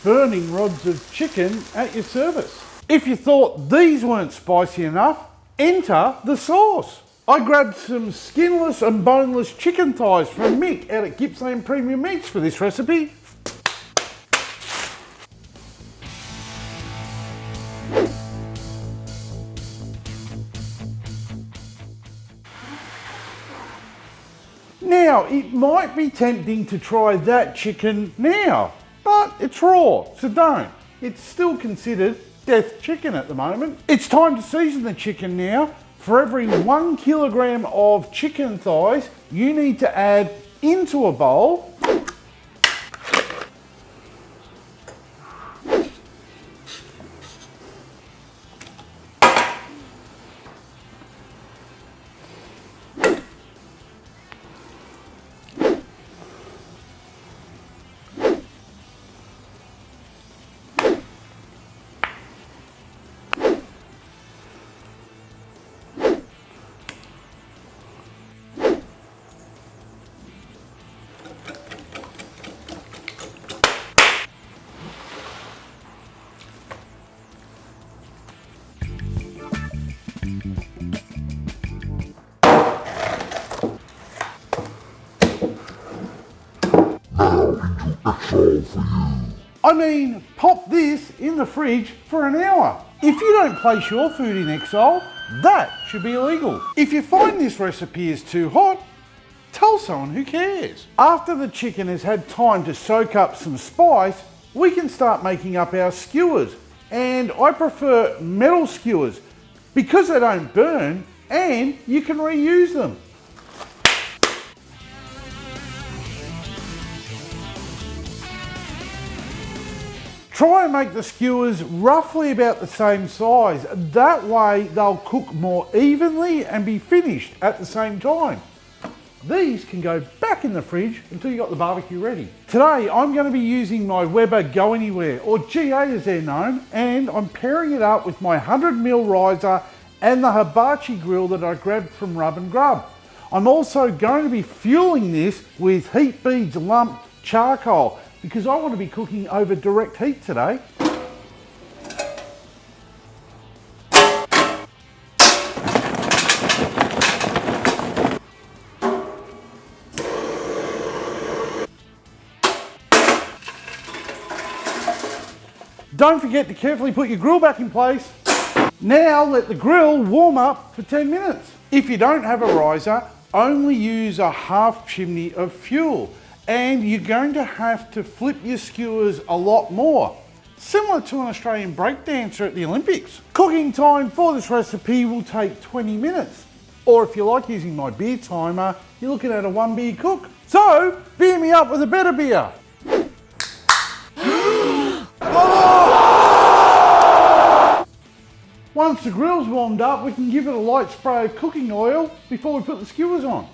Burning rods of chicken at your service. If you thought these weren't spicy enough, enter the sauce. I grabbed some skinless and boneless chicken thighs from Mick out at Gippsland Premium Meats for this recipe. Now, it might be tempting to try that chicken now, but it's raw, so don't. It's still considered death chicken at the moment. It's time to season the chicken now. For every 1 kilogram of chicken thighs, you need to add into a bowl pop this in the fridge for an hour. If you don't place your food in exile, that should be illegal. If you find this recipe is too hot, tell someone, who cares? After the chicken has had time to soak up some spice, we can start making up our skewers. And I prefer metal skewers because they don't burn and you can reuse them. Try and make the skewers roughly about the same size. That way they'll cook more evenly and be finished at the same time. These can go back in the fridge until you got the barbecue ready. Today I'm going to be using my Weber Go Anywhere, or GA as they're known, and I'm pairing it up with my 100mm riser and the hibachi grill that I grabbed from Rub and Grub. I'm also going to be fueling this with Heat Beads Lump charcoal, because I want to be cooking over direct heat today. Don't forget to carefully put your grill back in place. Now let the grill warm up for 10 minutes. If you don't have a riser, only use a half chimney of fuel. And you're going to have to flip your skewers a lot more, similar to an Australian breakdancer at the Olympics. Cooking time for this recipe will take 20 minutes. Or if you like using my beer timer, you're looking at a 1 beer cook. So, beer me up with a better beer. Once the grill's warmed up, we can give it a light spray of cooking oil before we put the skewers on.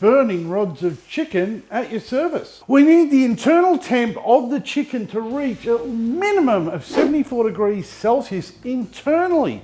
Burning rods of chicken at your service. We need the internal temp of the chicken to reach a minimum of 74 degrees Celsius internally.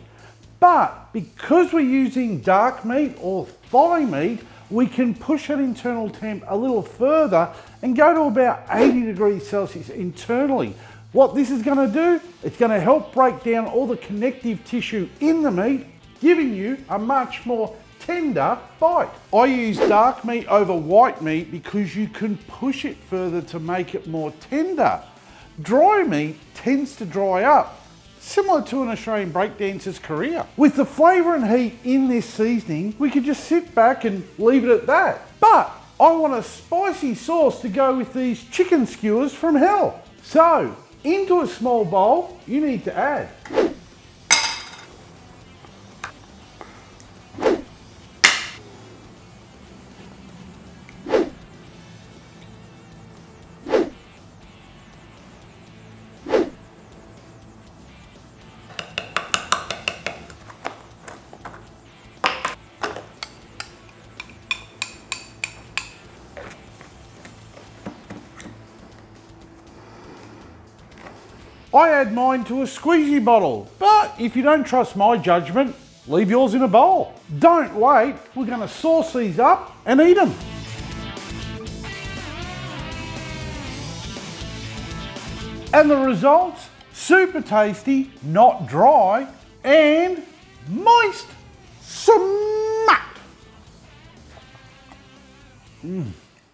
But because we're using dark meat or thigh meat, we can push that internal temp a little further and go to about 80 degrees Celsius internally. What this is going to do, it's going to help break down all the connective tissue in the meat, giving you a much more tender bite. I use dark meat over white meat because you can push it further to make it more tender. Dry meat tends to dry up, similar to an Australian breakdancer's career. With the flavour and heat in this seasoning, we could just sit back and leave it at that. But I want a spicy sauce to go with these chicken skewers from hell. So, into a small bowl, you need to add I add mine to a squeezy bottle, but if you don't trust my judgment, leave yours in a bowl. Don't wait, we're going to sauce these up and eat them. And the results? Super tasty, not dry, and moist. Smack!